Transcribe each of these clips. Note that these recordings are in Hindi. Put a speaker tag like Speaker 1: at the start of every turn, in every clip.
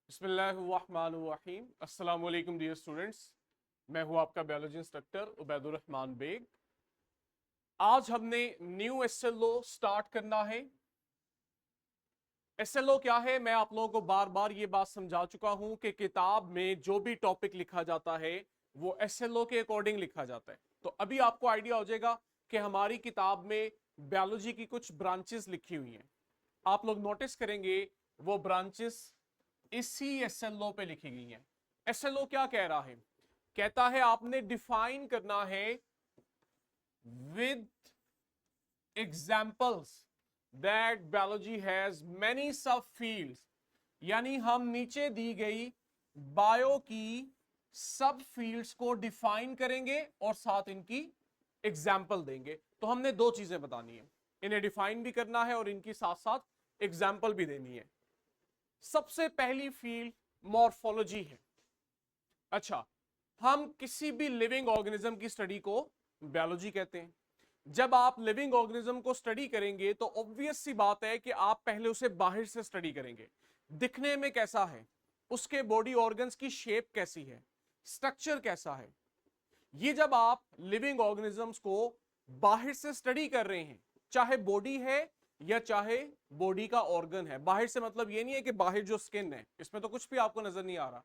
Speaker 1: बिस्मिल्लाहिर्रहमानिर्रहीम। अस्सलाम वालेकुम डियर स्टूडेंट्स, मैं हूं आपका बायोलॉजी इंस्ट्रक्टर उबैदुर रहमान बेग। आज हमने न्यू एसएलओ स्टार्ट करना है। एसएलओ क्या है, मैं आप लोगों को बार बार ये बात समझा चुका हूं कि किताब में जो भी टॉपिक लिखा जाता है वो एसएलओ के अकॉर्डिंग लिखा जाता है। तो अभी आपको आइडिया हो जाएगा कि हमारी किताब में बायोलॉजी की कुछ ब्रांचेस लिखी हुई हैं। आप लोग नोटिस करेंगे वो ब्रांचेस इसी एसएलओ पे लिखी गई हैं। एसएलओ क्या कह रहा है? कहता है आपने डिफाइन करना है with examples that biology has many सब फील्ड्स। यानी हम नीचे दी गई बायो की सब फील्ड्स को डिफाइन करेंगे और साथ इनकी एग्जाम्पल देंगे। तो हमने दो चीजें बतानी है, इन्हें डिफाइन भी करना है और इनकी साथ साथ एग्जाम्पल भी देनी है। सबसे पहली फील्ड मॉर्फोलॉजी है। अच्छा, हम किसी भी लिविंग ऑर्गेनिज्म की स्टडी को बायोलॉजी कहते हैं। जब आप लिविंग ऑर्गेनिज्म को स्टडी करेंगे तो ऑब्वियस सी बात है कि आप पहले उसे बाहर से स्टडी करेंगे। दिखने में कैसा है, उसके बॉडी ऑर्गन्स की शेप कैसी है, स्ट्रक्चर कैसा है। ये जब आप लिविंग ऑर्गेनिजम्स को बाहर से स्टडी कर रहे हैं, चाहे बॉडी है या चाहे बॉडी का ऑर्गन है, बाहर से मतलब ये नहीं है कि बाहर जो स्किन है इसमें तो कुछ भी आपको नजर नहीं आ रहा।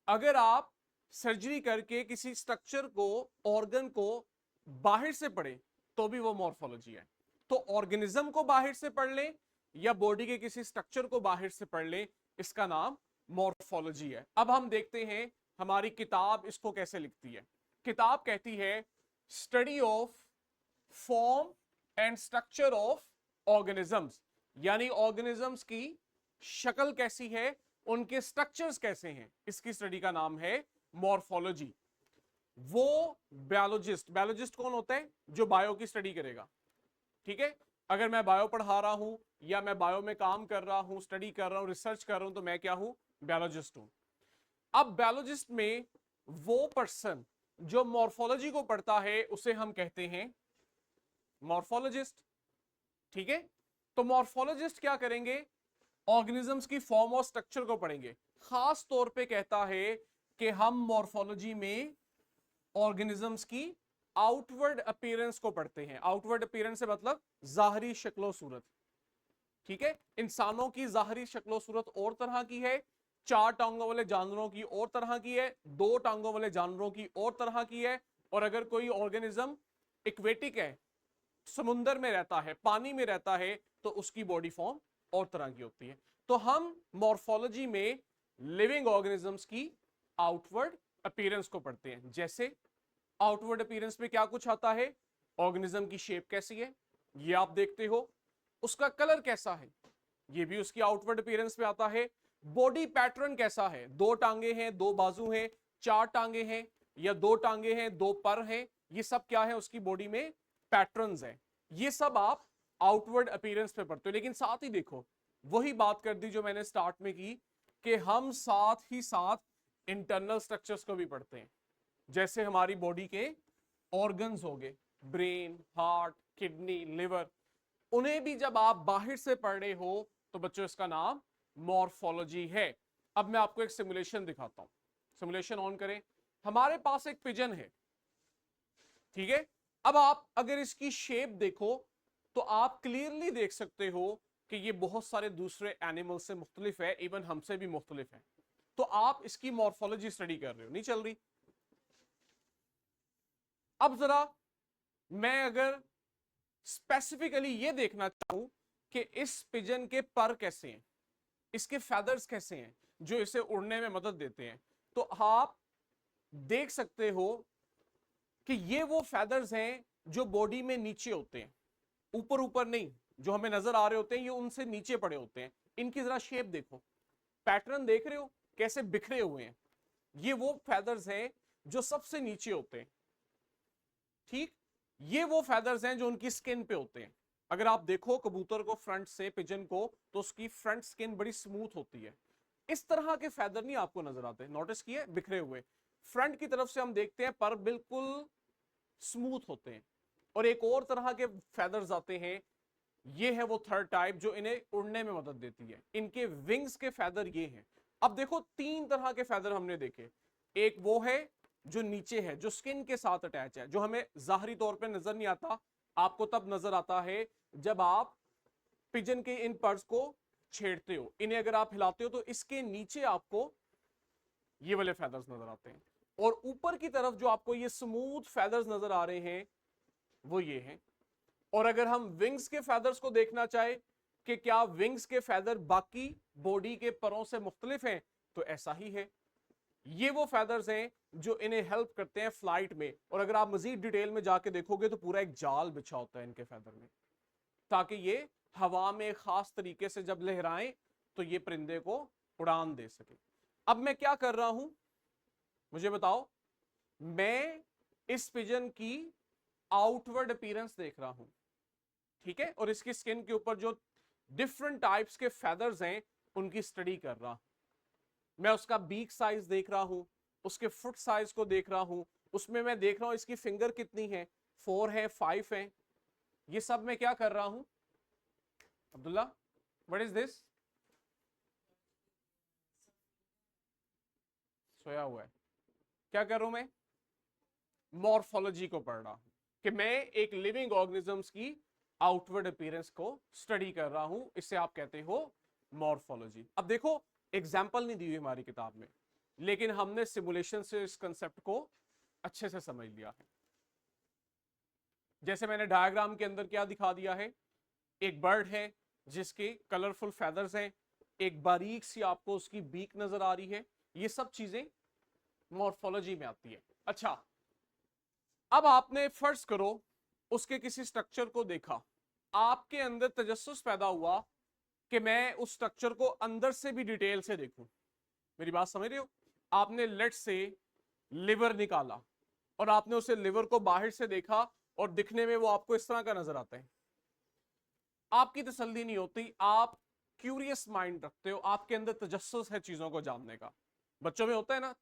Speaker 1: अगर आप सर्जरी करके किसी स्ट्रक्चर को, ऑर्गन को बाहर से पढ़े तो भी वो मॉर्फोलॉजी है। तो ऑर्गेनिज्म को बाहर से पढ़ ले या बॉडी के किसी स्ट्रक्चर को बाहर से पढ़ ले, इसका नाम मॉर्फोलॉजी है। अब हम देखते हैं हमारी किताब इसको कैसे लिखती है। किताब कहती है study of form and structure of organisms, यानी ऑर्गेनिजम्स की शक्ल कैसी है, उनके स्ट्रक्चर्स कैसे हैं, इसकी स्टडी का नाम है मॉर्फोलॉजी। वो बायोलॉजिस्ट कौन होता है? जो बायो की स्टडी करेगा। ठीक है, अगर मैं बायो पढ़ा रहा हूं या मैं बायो में काम कर रहा हूं, स्टडी कर रहा हूं, रिसर्च कर रहा हूं, तो मैं क्या हूं? बायोलॉजिस्ट हूं। अब बायोलॉजिस्ट में वो पर्सन जो मॉर्फोलॉजी को पढ़ता है उसे हम कहते हैं मॉर्फोलॉजिस्ट। ठीक है, तो मॉर्फोलॉजिस्ट क्या करेंगे? ऑर्गेनिजम्स की फॉर्म और स्ट्रक्चर को पढ़ेंगे। खास तौर पे कहता है कि हम मॉर्फोलॉजी में ऑर्गेनिजम्स की आउटवर्ड अपीयरेंस को पढ़ते हैं। आउटवर्ड अपीयरेंस से मतलब जाहरी शक्लो सूरत। ठीक है, इंसानों की जाहरी शक्लो सूरत और तरह की है, चार टांगों वाले जानवरों की और तरह की है, दो टांगों वाले जानवरों की और तरह की है, और अगर कोई ऑर्गेनिज्म इक्वेटिक है, समुंदर में रहता है, पानी में रहता है, तो उसकी बॉडी फॉर्म और तरह की होती है। तो हम मॉर्फोलॉजी में लिविंग ऑर्गेनिजम्स की आउटवर्ड अपीयरेंस को पढ़ते हैं। जैसे आउटवर्ड अपीयरेंस में क्या कुछ आता है? ऑर्गेनिज्म की शेप कैसी है, ये आप देखते हो। उसका कलर कैसा है, ये भी उसकी आउटवर्ड अपीयरेंस में आता है। बॉडी पैटर्न कैसा है, दो टांगे हैं, दो बाजू हैं, चार टांगे हैं, या दो टांगे हैं, दो पर हैं, ये सब क्या है? उसकी बॉडी में पैटर्न्स हैं। ये सब आप आउटवर्ड अपीयरेंस पे पढ़ते हो। लेकिन साथ ही देखो, वही बात कर दी जो मैंने स्टार्ट में की, कि हम साथ ही साथ इंटरनल स्ट्रक्चर्स को भी पढ़ते हैं। जैसे हमारी बॉडी के ऑर्गन्स हो गए, ब्रेन, हार्ट, किडनी, लिवर, उन्हें भी जब आप बाहर से पढ़ रहे हो तो बच्चों इसका नाम मॉर्फोलॉजी है। अब मैं आपको एक सिमुलेशन दिखाता हूं। सिमुलेशन ऑन करें। हमारे पास एक पिजन है, ठीक है। अब आप अगर इसकी शेप देखो तो आप क्लियरली देख सकते हो कि ये बहुत सारे दूसरे एनिमल से मुख्तलिफ है, इवन हमसे भी मुख्तलिफ है। तो आप इसकी मॉर्फोलॉजी स्टडी कर रहे हो, नहीं चल रही। अब जरा मैं अगर स्पेसिफिकली ये देखना चाहूं कि इस पिजन के पर कैसे हैं, इसके फेदर्स कैसे हैं जो इसे उड़ने में मदद देते हैं, तो आप देख सकते हो कि ये वो फेदर्स हैं जो बॉडी में नीचे होते हैं, ऊपर ऊपर नहीं। जो हमें नजर आ रहे होते हैं ये उनसे नीचे पड़े होते हैं। इनकी जरा शेप देखो, पैटर्न देख रहे हो कैसे बिखरे हुए हैं। ये वो फेदर्स हैं जो सबसे नीचे होते हैं। ठीक, ये वो फेदर्स हैं जो उनकी स्किन पे होते हैं। अगर आप देखो कबूतर को फ्रंट से, पिजन को, तो उसकी फ्रंट स्किन बड़ी स्मूथ होती है। इस तरह के फेदर नहीं आपको नजर आते, नोटिस किए? बिखरे हुए। फ्रंट की तरफ से हम देखते हैं पर बिल्कुल स्मूथ होते हैं। और एक और तरह के फेदर्स आते हैं, ये है वो थर्ड टाइप जो इन्हें उड़ने में मदद देती है। इनके विंग्स के फेदर ये हैं। अब देखो तीन तरह के फैदर हमने देखे। एक वो है जो नीचे है, जो स्किन के साथ अटैच है, जो हमें जाहरी तौर पे नजर नहीं आता, आपको तब नजर आता है जब आप पिजन के इन पर्स को छेड़ते हो, इन्हें अगर आप हिलाते हो तो इसके नीचे आपको ये वाले फेदर्स नजर आते हैं। और ऊपर की तरफ जो आपको ये स्मूथ फेदर्स नजर आ रहे हैं वो ये हैं। और अगर हम विंग्स के फेदर्स को देखना चाहे कि क्या विंग्स के फेदर बाकी बॉडी के परों से मुख्तलिफ हैं, तो ऐसा ही है। ये वो फेदर्स हैं जो इन्हें हेल्प करते हैं फ्लाइट में। और अगर आप मजीद डिटेल में जाके देखोगे तो पूरा एक जाल बिछा होता है इनके फेदर में, ताकि ये हवा में खास तरीके से जब लहराएं तो ये परिंदे को उड़ान दे सके। अब मैं क्या कर रहा हूं मुझे बताओ। मैं इस पिजन की आउटवर्ड अपीयरेंस देख रहा हूं, ठीक है, और इसकी स्किन के ऊपर जो डिफरेंट टाइप्स के फेदर्स हैं उनकी स्टडी कर रहा हूं। मैं उसका बीक साइज देख रहा हूं, उसके फुट साइज को देख रहा हूं, उसमें मैं देख रहा हूं इसकी फिंगर कितनी है, 4 है 5 है। ये सब मैं क्या कर रहा हूं अब्दुल्ला, व्हाट इज दिस? सोया हुआ है। क्या कर रहा हूं मैं? मॉर्फोलॉजी को पढ़ रहा हूं कि मैं एक लिविंग ऑर्गेनिजम्स की आउटवर्ड अपीयरेंस को स्टडी कर रहा हूं। इससे आप कहते हो मॉर्फोलॉजी। अब देखो एग्जाम्पल नहीं दी हुई हमारी किताब में, लेकिन हमने सिमुलेशन से इस कंसेप्ट को अच्छे से समझ लिया है। जैसे मैंने डायग्राम के अंदर क्या दिखा दिया है, एक बर्ड है जिसके कलरफुल फेदर्स हैं, एक बारीक सी आपको उसकी बीक नजर आ रही है। ये सब चीजें मॉर्फोलॉजी में आती है। अच्छा, अब आपने फर्ज करो उसके किसी स्ट्रक्चर को देखा, आपके अंदर तजस्सुस पैदा हुआ कि मैं उस स्ट्रक्चर को अंदर से भी डिटेल से देखूं। मेरी बात समझ रहे हो? आपने लेट से लिवर निकाला और आपने उसे लिवर को बाहर से देखा और दिखने में वो आपको इस तरह का नजर आता है। आपकी तसल्ली नहीं होती, आप क्यूरियस माइंड रखते हो, आपके अंदर तजस्सुस है चीजों को जानने का। बच्चों में होता है ना,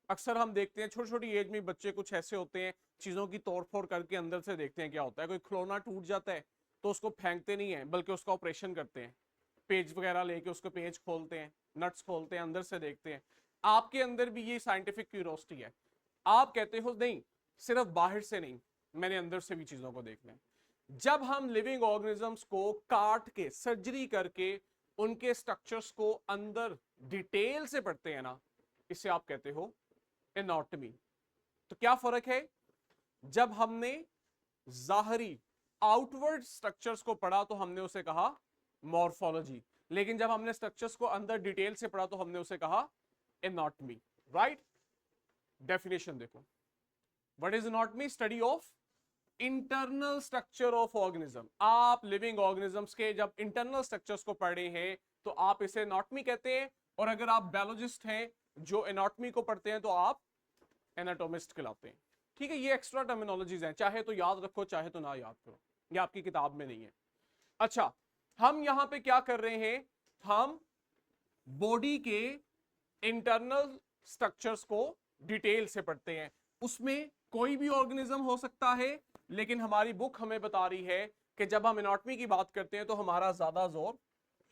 Speaker 1: अक्सर हम देखते हैं छोटी छोटी एज में बच्चे कुछ ऐसे होते हैं, चीजों की तोड़फोड़ करके अंदर से देखते हैं क्या होता है। कोई खिलौना टूट जाता है तो उसको फेंकते नहीं है, बल्कि उसका ऑपरेशन करते हैं, पेज वगैरह लेके उसको पेज खोलते हैं, नट्स खोलते हैं, अंदर से देखते हैं। आपके अंदर भी ये साइंटिफिक क्यूरियोसिटी है। आप कहते हो नहीं, सिर्फ बाहर से नहीं, मैंने अंदर से भी चीजों को देखना है। जब हम लिविंग ऑर्गेनिजम्स को काट के सर्जरी करके उनके स्ट्रक्चर्स को अंदर डिटेल से पढ़ते हैं ना, इसे आप कहते हो एनाटॉमी। तो क्या फर्क है? जब हमने जाहरी आउटवर्ड स्ट्रक्चर्स को पढ़ा तो हमने उसे कहा मॉर्फोलॉजी, लेकिन जब हमने स्ट्रक्चर्स को अंदर डिटेल से पढ़ा तो हमने उसे कहा एनाटॉमी। राइट? डेफिनेशन देखो, what is anatomy? Study of internal structure of organism. आप लिविंग ऑर्गेनिजम्स के जब इंटरनल स्ट्रक्चर्स को पढ़े हैं तो आप इसे एनाटॉमी कहते हैं। और अगर आप बायोलॉजिस्ट हैं जो एनाटॉमी को पढ़ते हैं तो आप एनाटोमिस्ट कहलाते हैं। ठीक है, ये एक्स्ट्रा टर्मिनोलॉजीज हैं, चाहे तो याद रखो चाहे तो ना याद करो, ये आपकी किताब में नहीं है। अच्छा, हम यहां पे क्या कर रहे हैं, हम बॉडी के इंटरनल स्ट्रक्चर्स को डिटेल से पढ़ते हैं। उसमें कोई भी ऑर्गेनिज्म हो सकता है, लेकिन हमारी बुक हमें बता रही है कि जब हम एनाटॉमी की बात करते हैं तो हमारा ज्यादा जोर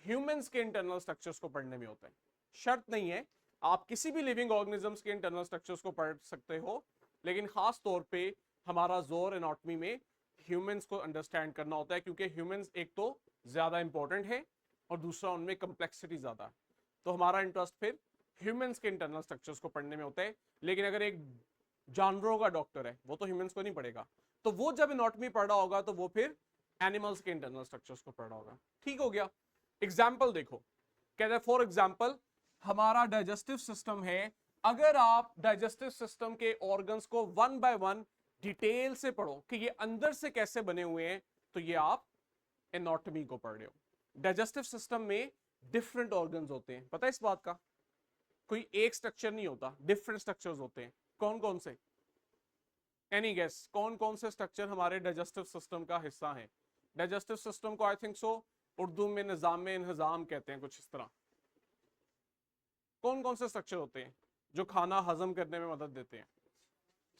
Speaker 1: ह्यूमंस के इंटरनल स्ट्रक्चर्स को पढ़ने में होता है। शर्त नहीं है, आप किसी भी लिविंग ऑर्गेनिजम्स के इंटरनल स्ट्रक्चर्स को पढ़ सकते हो, लेकिन खास तौर पे हमारा जोर एनाटॉमी में ह्यूमंस को अंडरस्टैंड करना होता है, क्योंकि ह्यूमंस एक तो ज्यादा इंपॉर्टेंट है और दूसरा उनमें कंप्लेक्सिटी ज्यादा है। तो हमारा इंटरेस्ट फिर ह्यूमंस के इंटरनल स्ट्रक्चर्स को पढ़ने में होता है। लेकिन अगर एक जानवरों का डॉक्टर है वो तो ह्यूमंस को नहीं पढ़ेगा, तो वो जब एनाटॉमी पढ़ रहा होगा तो वो फिर एनिमल्स के इंटरनल स्ट्रक्चर्स को पढ़ रहा होगा। ठीक हो गया? एग्जाम्पल देखो, कहते हैं फॉर एग्जाम्पल हमारा डाइजेस्टिव सिस्टम है। अगर आप डाइजेस्टिव सिस्टम के ऑर्गन्स को वन बाय वन डिटेल से पढ़ो कि ये अंदर से कैसे बने हुए हैं, तो ये आप एनाटॉमी को पढ़ रहे हो। डाइजेस्टिव सिस्टम में डिफरेंट ऑर्गन्स होते हैं, पता है इस बात का? कोई एक स्ट्रक्चर नहीं होता, डिफरेंट स्ट्रक्चर्स होते हैं। कौन कौन से? एनी गेस, कौन कौन से स्ट्रक्चर हमारे डाइजेस्टिव सिस्टम का हिस्सा है? डाइजेस्टिव सिस्टम को आई थिंक सो उर्दू में निजाम इंतजाम कहते हैं, कुछ इस तरह। कौन कौन से स्ट्रक्चर होते हैं जो खाना हजम करने में मदद देते हैं?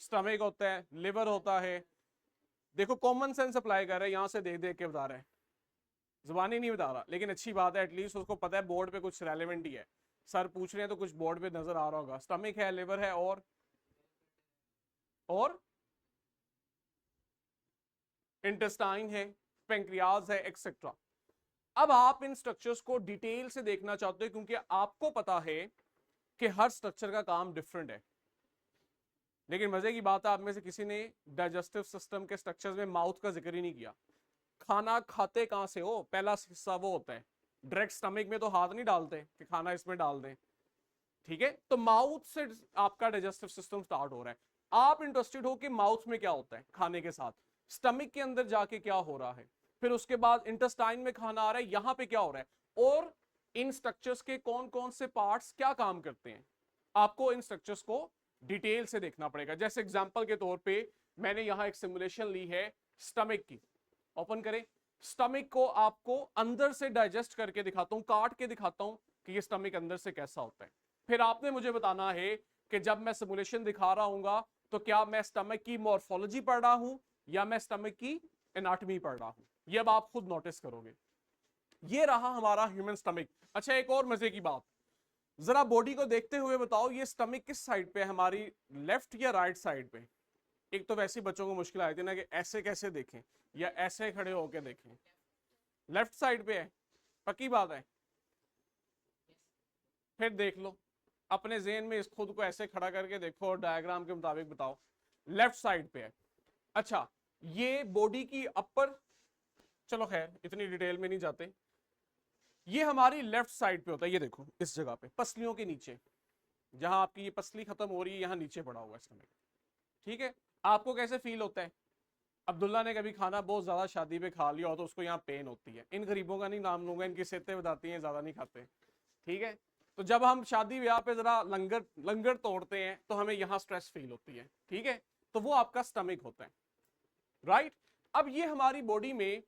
Speaker 1: स्टमक होता है, लिवर होता है। देखो कॉमन सेंस अप्लाई कर रहे हैं, यहां से देख देख के बता रहे हैं, जुबानी नहीं बता रहा, लेकिन अच्छी बात है, एटलीस्ट उसको पता है बोर्ड पे कुछ रेलेवेंट ही है। सर पूछ रहे हैं तो कुछ बोर्ड पे नजर आ रहा होगा। स्टमक है, लिवर है, और इंटेस्टाइन है, पेंक्रियाज है, एक्सेट्रा। अब आप इन स्ट्रक्चर्स को डिटेल से देखना चाहते हो क्योंकि आपको पता है कि हर स्ट्रक्चर का काम डिफरेंट है। लेकिन मजे की बात है, आप में से किसी ने डाइजेस्टिव सिस्टम के स्ट्रक्चर्स में माउथ का जिक्र ही नहीं किया। खाना खाते कहां से हो, पहला हिस्सा वो होता है। डायरेक्ट स्टमक में तो हाथ नहीं डालते कि खाना इसमें डाल दें, ठीक है। तो माउथ से आपका डाइजेस्टिव सिस्टम स्टार्ट हो रहा है। आप इंटरेस्टेड हो कि माउथ में क्या होता है खाने के साथ, स्टमक के अंदर जाके क्या हो रहा है, फिर उसके बाद इंटेस्टाइन में खाना आ रहा है, यहां पे क्या हो रहा है, और इन स्ट्रक्चर्स के कौन कौन से पार्ट्स क्या काम करते हैं, आपको इन स्ट्रक्चर्स को डिटेल से देखना पड़ेगा। जैसे एग्जांपल के तौर पे मैंने यहां एक सिमुलेशन ली है स्टमक की, ओपन करें। स्टमक को आपको अंदर से डाइजेस्ट करके दिखाता हूं, काट के दिखाता हूं कि ये स्टमक अंदर से कैसा होता है। फिर आपने मुझे बताना है कि जब मैं सिमुलेशन दिखा रहा हूं तो क्या मैं स्टमक की मॉर्फोलॉजी पढ़ रहा हूं या मैं स्टमक की एनाटॉमी पढ़ रहा हूं, ये अब आप खुद नोटिस करोगे। ये रहा हमारा ह्यूमन स्टमक। अच्छा, एक और मजे की बात, जरा बॉडी को देखते हुए बताओ ये स्टमक किस साइड पे है, हमारी लेफ्ट या राइट साइड पे। एक तो वैसे बच्चों को मुश्किल आती है ना कि ऐसे कैसे देखें या ऐसे खड़े होकर देखें, लेफ्ट साइड पे है, पक्की बात है। फिर देख लो अपने ज़हन में, इस खुद को ऐसे खड़ा करके देखो और डायग्राम के मुताबिक बताओ, लेफ्ट साइड पे है। अच्छा, ये बॉडी की अपर, चलो खैर इतनी डिटेल में नहीं जाते, ये हमारी लेफ्ट साइड पे होता है। ये देखो इस जगह पे पसलियों के नीचे, जहां आपकी ये पसली खत्म हो रही है, यहां नीचे पड़ा हुआ है स्टमक, ठीक है। आपको कैसे फील होता है? अब्दुल्ला ने कभी खाना बहुत ज्यादा शादी पे खा लिया हो तो उसको यहाँ पेन होती है। इन गरीबों का नहीं नाम लूंगा, इनकी सेहतें बताती हैं ज्यादा नहीं खाते, ठीक है। तो जब हम शादी ब्याह पे जरा लंगर लंगर तोड़ते हैं तो हमें यहाँ स्ट्रेस फील होती है, ठीक है। तो वो आपका स्टमक होता है, राइट। अब ये हमारी बॉडी में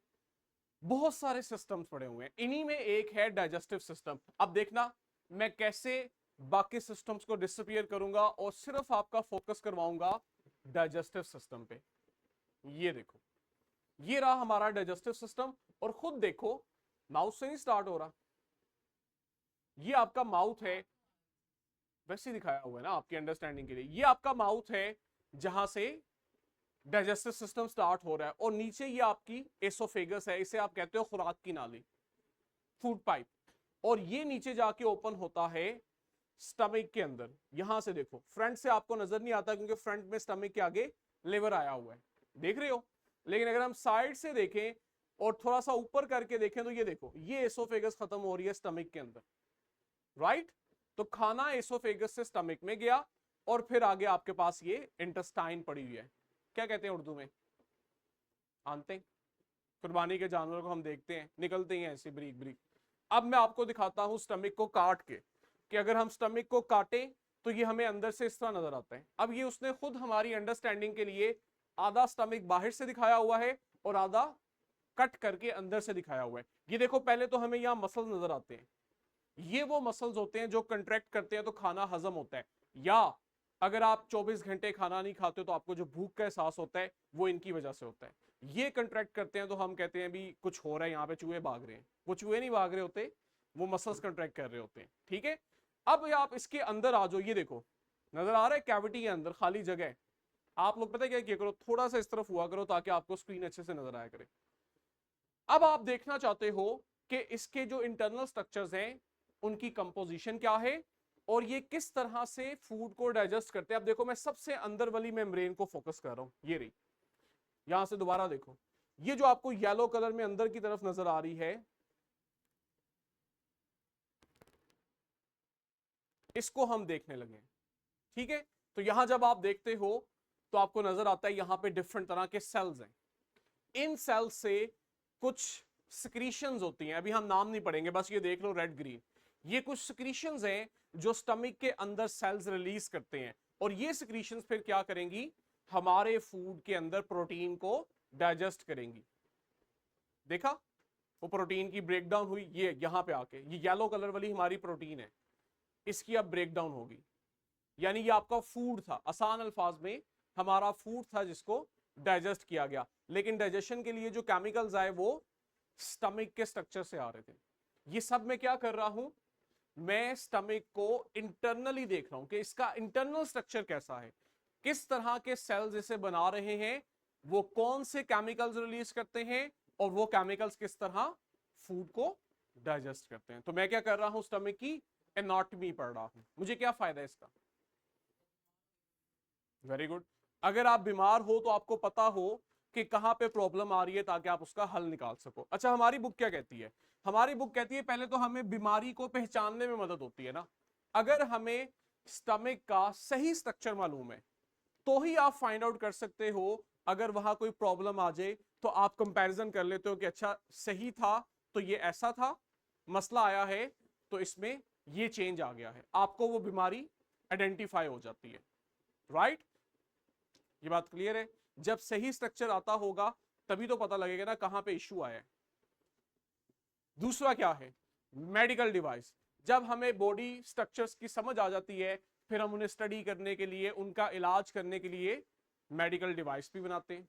Speaker 1: बहुत सारे सिस्टम्स पड़े हुए हैं, इन्हीं में एक है डाइजेस्टिव सिस्टम। अब देखना मैं कैसे बाकी सिस्टम्स को डिसअपीयर करूंगा और सिर्फ आपका फोकस करवाऊंगा डाइजेस्टिव सिस्टम पे। ये देखो, ये रहा हमारा डाइजेस्टिव सिस्टम, और खुद देखो माउथ से नहीं स्टार्ट हो रहा, ये आपका माउथ है, वैसे दिखाया हुआ है ना आपकी अंडरस्टैंडिंग के लिए। ये आपका माउथ है जहां से डाइजेस्टिव सिस्टम स्टार्ट हो रहा है, और नीचे ये आपकी एसोफेगस है, इसे आप कहते हो खुराक की नाली, फूड पाइप। और ये नीचे जाके ओपन होता है स्टमक के अंदर। यहां से देखो, फ्रंट से आपको नजर नहीं आता क्योंकि फ्रंट में स्टमक के आगे लिवर आया हुआ है, देख रहे हो। लेकिन अगर हम साइड से देखें और थोड़ा सा ऊपर करके देखें तो ये देखो, ये एसोफेगस खत्म हो रही है स्टमक के अंदर, राइट। तो खाना एसोफेगस से स्टमक में गया और फिर आगे आपके पास ये इंटेस्टाइन पड़ी हुई है, क्या कहते हैं उर्दू में, आंते। कुर्बानी के जानवरों को हम देखते हैं निकलते ही ऐसे ब्रीक ब्रीक। अब मैं आपको दिखाता हूं स्टमक को काट के, कि अगर हम स्टमक को काटें तो ये हमें अंदर से इस तरह नजर आता है। अब ये उसने खुद हमारी अंडरस्टैंडिंग के लिए आधा स्टमक बाहर से दिखाया हुआ है और आधा कट करके अंदर से दिखाया हुआ है। ये देखो, पहले तो हमें यहाँ मसल नजर आते हैं, ये वो मसल्स होते हैं जो कंट्रैक्ट करते हैं तो खाना हजम होता है। या अगर आप 24 घंटे खाना नहीं खाते हो तो आपको जो भूख का एहसास होता है वो इनकी वजह से होता है। ये कंट्रैक्ट करते हैं तो हम कहते हैं भी कुछ हो रहा है, यहाँ पे चूहे भाग रहे हैं। वो चूहे नहीं भाग रहे होते, वो मसल्स कंट्रैक्ट कर रहे होते हैं, ठीक है। अब आप इसके अंदर आ जाओ, ये देखो नजर आ रहा है कैविटी के अंदर खाली जगह है। आप लोग पता है क्या करो, थोड़ा सा इस तरफ हुआ करो ताकि आपको स्क्रीन अच्छे से नजर आया करे। अब आप देखना चाहते हो कि इसके जो इंटरनल स्ट्रक्चर्स हैं उनकी कंपोजिशन क्या है और ये किस तरह से फूड को डाइजेस्ट करते हैं। अब देखो मैं सबसे अंदर वाली मेम्ब्रेन को फोकस कर रहा हूं, ये रही। यहां से दोबारा देखो, ये जो आपको येलो कलर में अंदर की तरफ नजर आ रही है, इसको हम देखने लगे, ठीक है। तो यहां जब आप देखते हो तो आपको नजर आता है यहां पे डिफरेंट तरह के सेल्स हैं। इन सेल्स से कुछ सिक्रीशंस होती हैं, अभी हम नाम नहीं पढ़ेंगे, बस ये देख लो रेड ग्रीन। ये कुछ सिक्रीशंस हैं जो स्टमक के अंदर सेल्स रिलीज करते हैं, और ये सिक्रीशंस फिर क्या करेंगी, हमारे फूड के अंदर प्रोटीन को डाइजेस्ट करेंगी। देखा, वो प्रोटीन की ब्रेकडाउन हुई, ये यहां पे आके ये येलो कलर वाली हमारी प्रोटीन है, इसकी अब ब्रेकडाउन होगी। यानी ये आपका फूड था, आसान अल्फाज में हमारा फूड था जिसको डाइजेस्ट किया गया। लेकिन डाइजेशन के लिए जो केमिकल्स आए वो स्टमक के स्ट्रक्चर से आ रहे थे। ये सब मैं क्या कर रहा हूं, मैं स्टमक को इंटरनली देख रहा हूं कि इसका इंटरनल स्ट्रक्चर कैसा है, किस तरह के सेल्स इसे बना रहे हैं, वो कौन से केमिकल्स रिलीज करते हैं, और वो केमिकल्स किस तरह फूड को डाइजेस्ट करते हैं। तो मैं क्या कर रहा हूं, स्टमक की एनाटॉमी पढ़ रहा हूं। मुझे क्या फायदा है इसका? Very good. अगर आप बीमार हो तो आपको पता हो कि कहां पे प्रॉब्लम आ रही है ताकि आप उसका हल निकाल सको। अच्छा, हमारी बुक क्या कहती है? हमारी बुक कहती है पहले तो हमें बीमारी को पहचानने में मदद होती है ना। अगर हमें स्टमक का सही स्ट्रक्चर मालूम है तो ही आप फाइंड आउट कर सकते हो। अगर वहां कोई प्रॉब्लम आ जाए तो आप कंपैरिजन कर लेते हो कि अच्छा सही था तो ये ऐसा था, मसला आया है तो इसमें ये चेंज आ गया है, आपको वो बीमारी आइडेंटिफाई हो जाती है। राइट? ये बात क्लियर है? जब सही स्ट्रक्चर आता होगा तभी तो पता लगेगा ना कहां पे इश्यू आया है। दूसरा क्या है? Medical device. जब हमें बॉडी स्ट्रक्चर्स की समझ आ जाती है फिर हम उन्हें स्टडी करने के लिए, उनका इलाज करने के लिए मेडिकल डिवाइस भी बनाते हैं।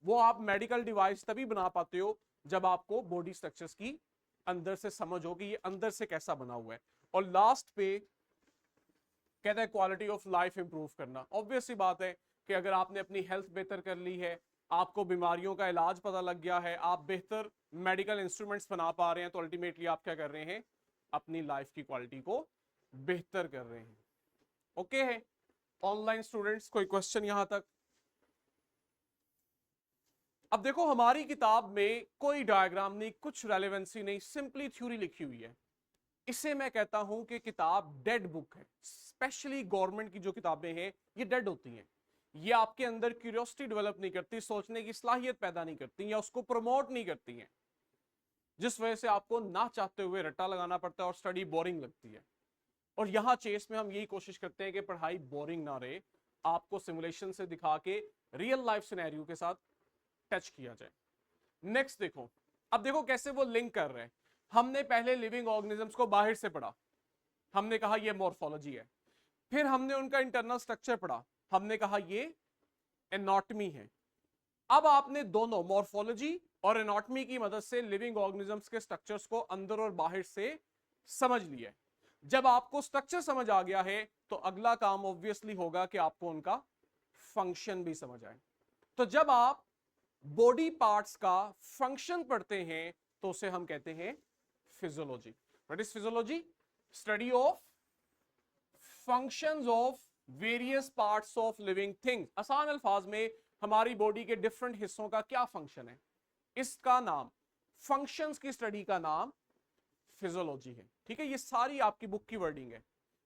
Speaker 1: वो आप मेडिकल डिवाइस तभी बना पाते हो जब आपको बॉडी स्ट्रक्चर्स की अंदर से समझ हो कि ये अंदर से कैसा बना हुआ है। और लास्ट पे कहता है क्वालिटी ऑफ लाइफ इंप्रूव करना। ऑब्वियस सी बात है कि अगर आपने अपनी हेल्थ बेहतर कर ली है, आपको बीमारियों का इलाज पता लग गया है, आप बेहतर मेडिकल इंस्ट्रूमेंट्स बना पा रहे हैं, तो अल्टीमेटली आप क्या कर रहे हैं? अपनी लाइफ की क्वालिटी को बेहतर कर रहे हैं। ओके है? ऑनलाइन स्टूडेंट्स कोई क्वेश्चन यहां तक? अब देखो हमारी किताब में कोई डायग्राम नहीं, कुछ रेलेवेंसी नहीं, सिंपली थ्योरी लिखी हुई है। इसे मैं कहता हूं कि किताब डेड बुक है। स्पेशली गवर्नमेंट की जो किताबें हैं ये डेड होती हैं। ये आपके अंदर क्यूरियोसिटी डेवलप नहीं करती, सोचने की सलाहियत पैदा नहीं करती, या उसको प्रमोट नहीं करती हैं, जिस वजह से आपको ना चाहते हुए रट्टा लगाना पड़ता है और स्टडी बोरिंग लगती है। और यहां चेस में हम यही कोशिश करते हैं कि पढ़ाई बोरिंग ना रहे, आपको सिमुलेशन से दिखा के रियल लाइफ सिनेरियो के साथ टच किया जाए। नेक्स्ट देखो, अब देखो कैसे वो लिंक कर रहे हैं। हमने पहले लिविंग ऑर्गेनिजम्स को बाहर से पढ़ा, हमने कहा ये मॉर्फोलॉजी है। फिर हमने उनका इंटरनल स्ट्रक्चर पढ़ा, हमने कहा ये एनाटॉमी है। अब आपने दोनों मॉर्फोलॉजी और एनाटॉमी की मदद से लिविंग ऑर्गेनिजम्स के स्ट्रक्चर्स को अंदर और बाहर से समझ लिया। जब आपको स्ट्रक्चर समझ आ गया है तो अगला काम ऑब्वियसली होगा कि आपको उनका फंक्शन भी समझ आए। तो जब आप बॉडी पार्ट्स का फंक्शन पढ़ते हैं तो उसे हम कहते हैं physiology. What is physiology? Study of functions of various parts of living things. आसान अल्फाज में हमारी बॉडी के डिफरेंट हिस्सों का क्या फंक्शन है, इसका नाम, फंक्शंस की स्टडी का नाम फिजियोलॉजी है। ठीक है? ये सारी आपकी बुक की वर्डिंग है।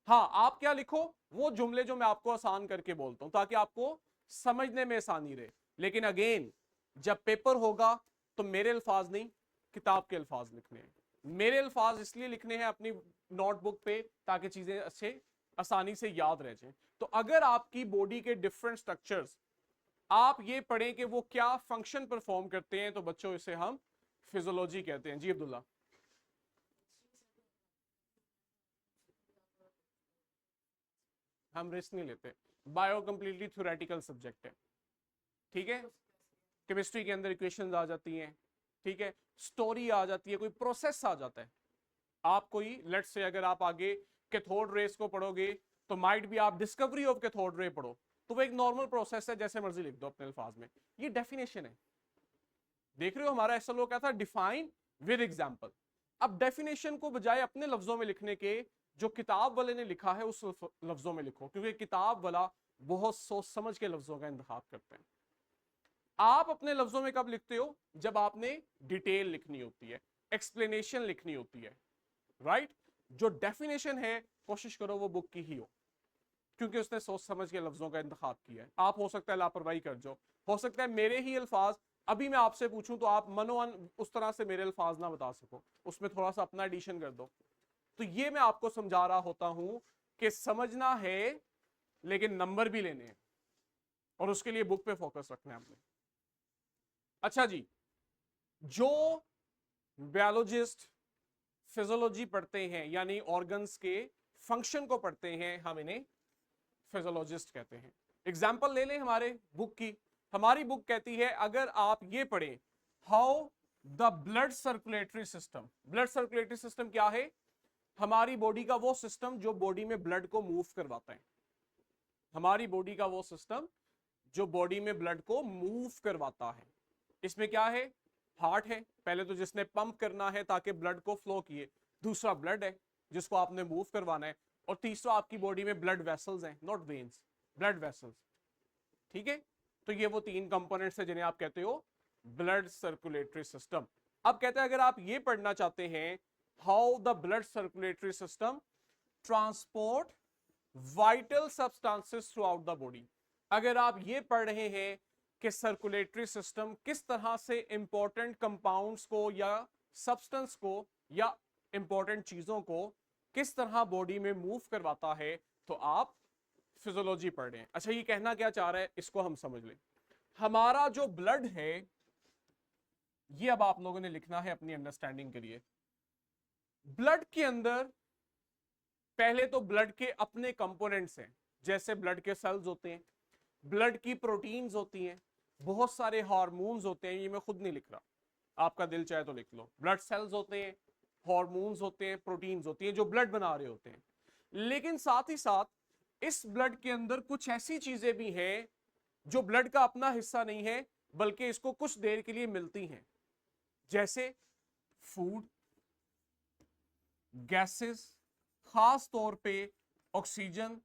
Speaker 1: हाँ, आप क्या लिखो वो जुमले जो मैं आपको आसान करके बोलता हूं ताकि आपको समझने में आसानी रहे। लेकिन अगेन जब पेपर होगा तो मेरे अल्फाज नहीं, किताब के अल्फाज लिखने हैं। मेरे अल्फाज इसलिए लिखने हैं अपनी नोटबुक पे ताकि चीजें अच्छे आसानी से याद रह जाएं। तो अगर आपकी बॉडी के डिफरेंट स्ट्रक्चर्स आप ये पढ़ें कि वो क्या फंक्शन परफॉर्म करते हैं तो बच्चों इसे हम फिजियोलॉजी कहते हैं। जी अब्दुल्ला। हम रिस्क नहीं लेते, बायो कंप्लीटली थ्योरेटिकल सब्जेक्ट है। ठीक है? केमिस्ट्री के अंदर इक्वेशंस आ जाती हैं, ठीक है, स्टोरी आ जाती है, कोई प्रोसेस आ जाता है। आप कोई लेट्स से अगर आप आगे कैथोड रेस को पढ़ोगे तो माइट भी आप डिस्कवरी ऑफ कैथोड रे पढ़ो, तो वो एक नॉर्मल प्रोसेस है, जैसे मर्जी लिख दो अपने अल्फाज में। ये डेफिनेशन है। देख रहे हो हमारा ऐसा लोग क्या था, डिफाइन विद एग्जांपल। अब डेफिनेशन को बजाय अपने लफ्जों में लिखने के जो किताब वाले ने लिखा है उस लफ्जों में लिखो, क्योंकि किताब वाला बहुत सोच समझ के लफ्जों का इंतखाब करते हैं। आप अपने लफ्जों में कब लिखते हो? जब आपने डिटेल लिखनी होती है, एक्सप्लेनेशन लिखनी होती है। राइट? जो डेफिनेशन है कोशिश करो वो बुक की ही क्योंकि उसने सोच समझ के लफ्जों का इंतखाब किया है। आप हो सकता है लापरवाही कर जाओ, हो सकता है मेरे ही अल्फाज अभी मैं आपसे पूछूं तो आप मनोअन उस तरह से मेरे अल्फाज ना बता सको, उसमें थोड़ा सा अपना एडिशन कर दो। तो ये मैं आपको समझा रहा होता हूं कि समझना है लेकिन नंबर भी लेने हैं, और उसके लिए बुक पे फोकस रखना है आपने। अच्छा जी, जो बायोलॉजिस्ट फिजियोलॉजी पढ़ते हैं यानी ऑर्गन्स के फंक्शन को पढ़ते हैं, हम इन्हें फिजियोलॉजिस्ट कहते हैं। एग्जाम्पल ले लें हमारे बुक की। हमारी बुक कहती है अगर आप ये पढ़ें, how the blood circulatory system. Blood circulatory system क्या है? हमारी बॉडी का वो सिस्टम जो बॉडी में ब्लड को मूव करवाता है। हमारी बॉडी का वो सिस्टम जो बॉडी में ब्लड को मूव करवाता है। इसमें क्या है? हार्ट है पहले तो, जिसने पंप करना है ताकि ब्लड को फ्लो किए। दूसरा ब्लड है जिसको आपने मूव करवाना है। और तीसरा आपकी बॉडी में ब्लड वेसल्स हैं, नॉट वेन्स, ब्लड वेसल्स। ठीक है, तो ये वो तीन कंपोनेंट्स है जिन्हें आप कहते हो ब्लड सर्कुलेटरी सिस्टम। अब कहते हैं अगर आप ये पढ़ना चाहते हैं how the blood circulatory system transport vital substances through out the body, अगर आप ये पढ़ रहे हैं कि सर्कुलेटरी सिस्टम किस तरह से इंपॉर्टेंट कंपाउंड्स को या सब्सटेंस को या इंपॉर्टेंट चीजों को किस तरह बॉडी में मूव करवाता है, तो आप फिजियोलॉजी पढ़ रहे हैं। अच्छा, ये कहना क्या चाह रहा है इसको हम समझ लें। हमारा जो ब्लड है, ये अब आप लोगों ने लिखना है अपनी अंडरस्टैंडिंग के लिए। ब्लड के अंदर पहले तो ब्लड के अपने कंपोनेंट्स हैं, जैसे ब्लड के सेल्स होते हैं, ब्लड की प्रोटीन्स होती हैं, बहुत सारे हार्मोन्स होते हैं। ये मैं खुद नहीं लिख रहा, आपका दिल चाहे तो लिख लो। ब्लड सेल्स होते हैं, हार्मोन्स होते हैं, प्रोटीन्स होती हैं जो ब्लड बना रहे होते हैं। लेकिन साथ ही साथ इस ब्लड के अंदर कुछ ऐसी चीजें भी हैं जो ब्लड का अपना हिस्सा नहीं है, बल्कि इसको कुछ देर के लिए मिलती हैं, जैसे फूड, गैसेस, खास तौर पे ऑक्सीजन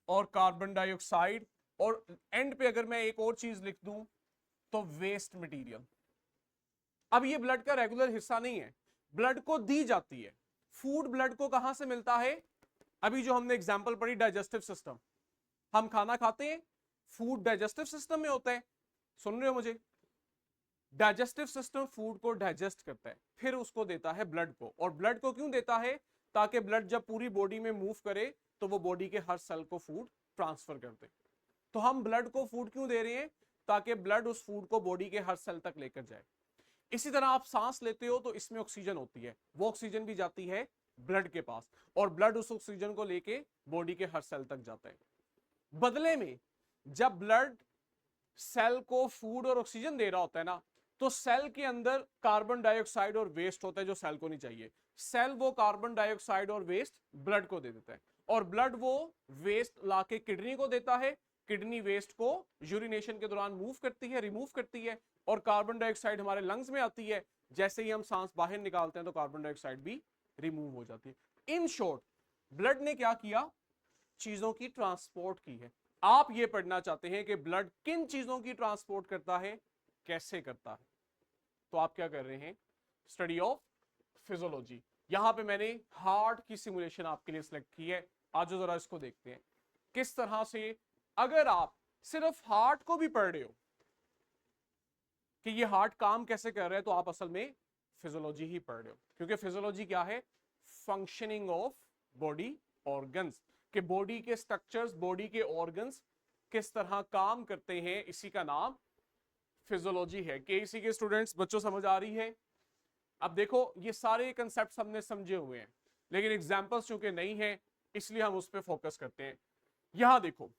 Speaker 1: और कार्बन डाइऑक्साइड, और एंड पे अगर मैं एक और चीज लिख दूं तो वेस्ट मटेरियल। अब ये ब्लड का रेगुलर हिस्सा नहीं है, ब्लड को दी जाती है। फूड ब्लड को कहां से मिलता है? अभी जो हमने एग्जांपल पढ़ी डाइजेस्टिव सिस्टम, हम खाना खाते हैं, फूड डाइजेस्टिव सिस्टम में होता है। सुन रहे हो मुझे? डाइजेस्टिव सिस्टम फूड को डाइजेस्ट करता है, फिर उसको देता है ब्लड को। और ब्लड को क्यों देता है? ताकि ब्लड जब पूरी बॉडी में मूव करे तो वो बॉडी के हर सेल को फूड ट्रांसफर कर दे। तो हम ब्लड को फूड क्यों दे रहे हैं? ताकि ब्लड उस फूड को बॉडी के हर सेल तक लेकर जाए। इसी तरह आप सांस लेते हो तो इसमें ऑक्सीजन होती है, वो ऑक्सीजन भी जाती है ब्लड के पास, और ब्लड उस ऑक्सीजन को लेके बॉडी के हर सेल तक जाता है। बदले में जब ब्लड सेल को फूड और ऑक्सीजन दे रहा होता है ना, तो सेल के अंदर कार्बन डाइऑक्साइड और वेस्ट होता है जो सेल को नहीं चाहिए। सेल वो कार्बन डाइऑक्साइड और वेस्ट ब्लड को दे देता है, और ब्लड वो वेस्ट लाके किडनी को देता है। किडनी वेस्ट को यूरिनेशन के दौरान मूव करती है, रिमूव करती है, और कार्बन डाइऑक्साइड हमारे लंग्स में आती है। जैसे ही हम सांस बाहर निकालते हैं तो कार्बन डाइऑक्साइड भी रिमूव हो जाती है। इन शॉर्ट, ब्लड ने क्या किया? चीजों की ट्रांसपोर्ट की है। आप ये पढ़ना चाहते हैं कि ब्लड किन चीजों की ट्रांसपोर्ट करता है, कैसे करता है, तो आप क्या कर रहे हैं? Study of physiology. यहां पे मैंने हार्ट की सिमुलेशन आपके लिए सिलेक्ट की है। आज जरा इसको देखते हैं किस तरह से, अगर आप सिर्फ हार्ट को भी पढ़ रहे हो कि ये हार्ट काम कैसे कर रहा है, तो आप असल में फिजियोलॉजी ही पढ़ रहे हो। क्योंकि फिजियोलॉजी क्या है? फंक्शनिंग ऑफ बॉडी ऑर्गन्स, कि बॉडी के स्ट्रक्चर्स, बॉडी के ऑर्गन्स किस तरह काम करते हैं, इसी का नाम फिजियोलॉजी है। केईसी के स्टूडेंट्स, बच्चों समझ आ रही है? अब देखो, ये सारे कंसेप्ट हमने समझे हुए हैं, लेकिन एग्जांपल्स चूंकि नहीं है इसलिए हम उस पर फोकस करते हैं। यहां देखो,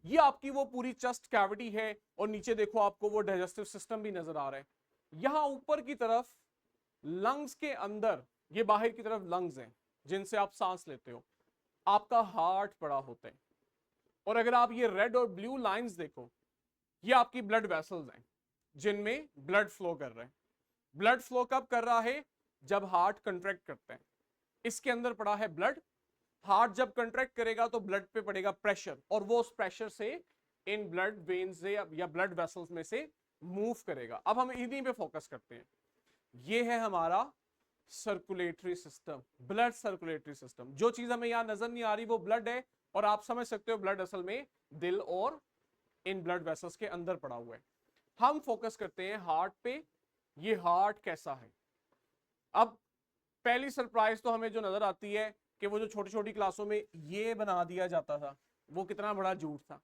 Speaker 1: ये आपकी वो पूरी चेस्ट कैविटी है, और नीचे देखो आपको वो डाइजेस्टिव सिस्टम भी नजर आ रहा है। यहां ऊपर की तरफ लंग्स के अंदर, ये बाहर की तरफ लंग्स हैं जिनसे आप सांस लेते हो, आपका हार्ट पड़ा होता है। और अगर आप ये रेड और ब्लू लाइंस देखो, ये आपकी ब्लड वेसल्स हैं जिनमें ब्लड फ्लो कर रहा है। ब्लड फ्लो कब कर रहा है? जब हार्ट कंट्रैक्ट करता है। इसके अंदर पड़ा है ब्लड। हार्ट जब कंट्रैक्ट करेगा तो ब्लड पे पड़ेगा प्रेशर, और वो उस प्रेशर से इन ब्लड वेन से या ब्लड वेसल्स में से मूव करेगा। अब हम इन्हीं पे फोकस करते हैं। ये है हमारा circulatory system, blood circulatory system. जो चीज हमें यहां नजर नहीं आ रही वो ब्लड है, और आप समझ सकते हो ब्लड असल में दिल और इन ब्लड वेसल्स के अंदर पड़ा हुआ है। हम फोकस करते हैं हार्ट पे। ये हार्ट कैसा है? अब पहली सरप्राइज तो हमें जो नजर आती है कि वो जो छोटी छोटी क्लासों में ये बना दिया जाता था, वो कितना बड़ा झूठ था।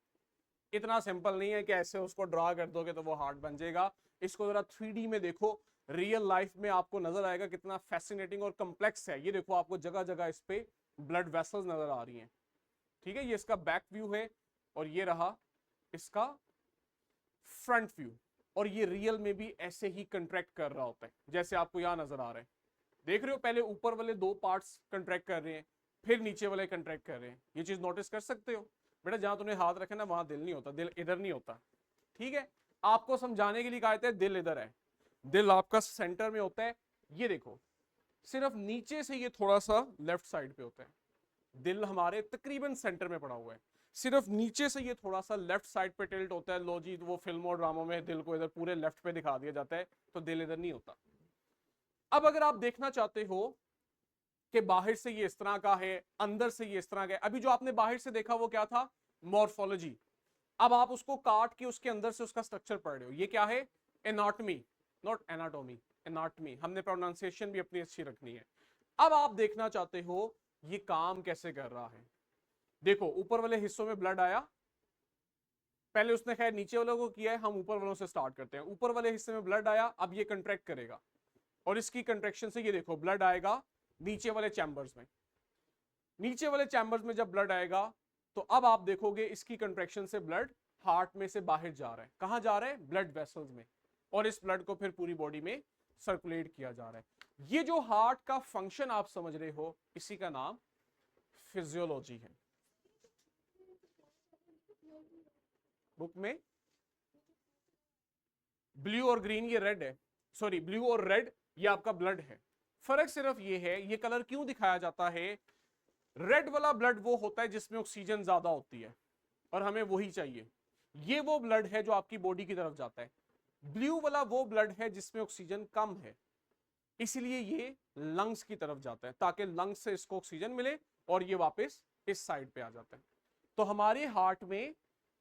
Speaker 1: इतना सिंपल नहीं है कि ऐसे उसको ड्रा कर दोगे तो वो हार्ट बन जाएगा। इसको जरा 3D में देखो, रियल लाइफ में आपको नजर आएगा कितना फैसिनेटिंग और कॉम्प्लेक्स है। ये देखो, आपको जगह जगह इस पे ब्लड वेसल्स नजर आ रही हैं। ठीक है, ये इसका बैक व्यू है, और ये रहा इसका फ्रंट व्यू। और ये रियल में भी ऐसे ही कंट्रैक्ट कर रहा होता है जैसे आपको यहां नजर आ रहा है। देख रहे हो, पहले ऊपर वाले दो पार्ट्स कंट्रैक्ट कर रहे हैं, फिर नीचे वाले कंट्रैक्ट कर रहे हैं। ये चीज नोटिस कर सकते हो बेटा, जहां तूने हाथ रखे ना वहां दिल नहीं होता, दिल इधर नहीं होता। ठीक है, आपको समझाने के लिए कहा है दिल इधर है, दिल आपका सेंटर में होता है। ये देखो, सिर्फ नीचे से ये थोड़ा सा लेफ्ट साइड पे होता है, दिल हमारे तकरीबन सेंटर में पड़ा हुआ है, सिर्फ नीचे से ये थोड़ा सा लेफ्ट साइड पे टिल्ट होता है। लो जी, वो फिल्मों और ड्रामों में दिल को इधर पूरे लेफ्ट पे दिखा दिया जाता है, तो दिल इधर नहीं होता। अब अगर आप देखना चाहते हो कि बाहर से ये इस तरह का है, अंदर से ये इस तरह का है, अभी जो आपने बाहर से देखा वो क्या था, मॉर्फोलॉजी। अब आप उसको काट के उसके अंदर से उसका स्ट्रक्चर पढ़ रहे हो, ये क्या है, एनाटॉमी, नॉट एनाटॉमी, एनाटॉमी। हमने प्रोनाउंसिएशन भी अपनी अच्छी रखनी है। अब आप देखना चाहते हो ये काम कैसे कर रहा है। देखो, ऊपर वाले हिस्सों में ब्लड आया, पहले उसने खैर नीचे वालों को किया है, हम ऊपर वालों से स्टार्ट करते हैं। ऊपर वाले हिस्से में ब्लड आया, अब ये कंट्रैक्ट करेगा, और इसकी कंट्रैक्शन से ये देखो ब्लड आएगा नीचे वाले चैम्बर्स में। नीचे वाले चैम्बर्स में जब ब्लड आएगा तो अब आप देखोगे इसकी कंट्रैक्शन से ब्लड हार्ट में से बाहर जा रहा है। कहां जा रहा है, ब्लड वेसल्स में, और इस ब्लड को फिर पूरी बॉडी में सर्कुलेट किया जा रहा है। ये जो हार्ट का फंक्शन आप समझ रहे हो, इसी का नाम फिजियोलॉजी है। बुक में ब्लू और ग्रीन ये रेड है, सॉरी ब्लू और रेड ये आपका ब्लड है। फर्क सिर्फ ये है, ये कलर क्यों दिखाया जाता है, रेड वाला ब्लड वो होता है जिसमें ऑक्सीजन ज्यादा होती है और हमें वही चाहिए। ये वो ब्लड है जो आपकी बॉडी की तरफ जाता है। ब्लू वाला वो ब्लड है जिसमें ऑक्सीजन कम है, इसलिए ये लंग्स की तरफ जाता है, ताकि लंग्स से इसको ऑक्सीजन मिले और ये वापस इस साइड पे आ जाता है। तो हमारे हार्ट में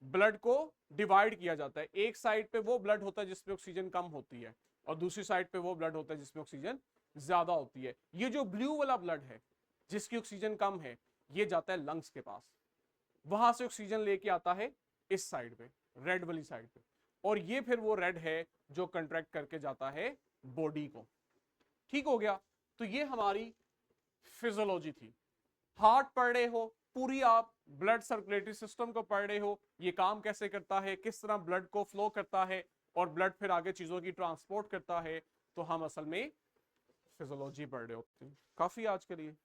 Speaker 1: ब्लड को डिवाइड किया जाता है, एक साइड पे वो ब्लड होता है जिसमें ऑक्सीजन कम होती है, और दूसरी साइड पे वो ब्लड होता है जिसमें ऑक्सीजन ज्यादा होती है। ये जो ब्लू वाला ब्लड है जिसकी ऑक्सीजन कम है, ये जाता है लंग्स के पास, वहां से ऑक्सीजन लेके आता है इस साइड पे, रेड वाली साइड पे, और ये फिर वो रेड है जो कंट्रैक्ट करके जाता है बॉडी को। ठीक हो गया, तो ये हमारी फिजियोलॉजी थी। हार्ट पढ़ रहे हो, पूरी आप ब्लड सर्कुलेटरी सिस्टम को पढ़ रहे हो, ये काम कैसे करता है, किस तरह ब्लड को फ्लो करता है, और ब्लड फिर आगे चीजों की ट्रांसपोर्ट करता है। तो हम असल में फिजियोलॉजी पढ़ रहे होते हैं। काफी आज के लिए,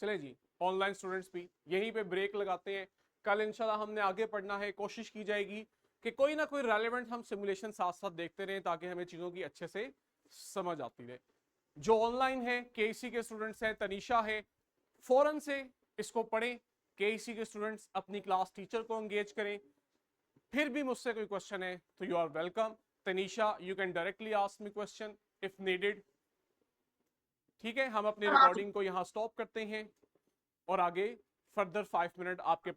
Speaker 1: चले जी, ऑनलाइन स्टूडेंट्स भी यहीं पे ब्रेक लगाते हैं। कल इंशाल्लाह हमने आगे पढ़ना है, कोशिश की जाएगी कि कोई ना कोई रेलेवेंट हम सिमुलेशन साथ साथ देखते रहें, ताकि हमें चीजों की अच्छे से समझ आती रहे। जो ऑनलाइन है, केसी के स्टूडेंट्स हैं, तनीषा है, फौरन से इसको पढ़ें। केसी के स्टूडेंट्स अपनी क्लास टीचर को एंगेज करें। फिर भी मुझसे कोई क्वेश्चन है तो you are welcome. Tanisha, you can directly ask me question if needed. ठीक है, हम अपनी रिकॉर्डिंग को यहाँ स्टॉप करते हैं और आगे फर्दर 5 मिनट आपके पास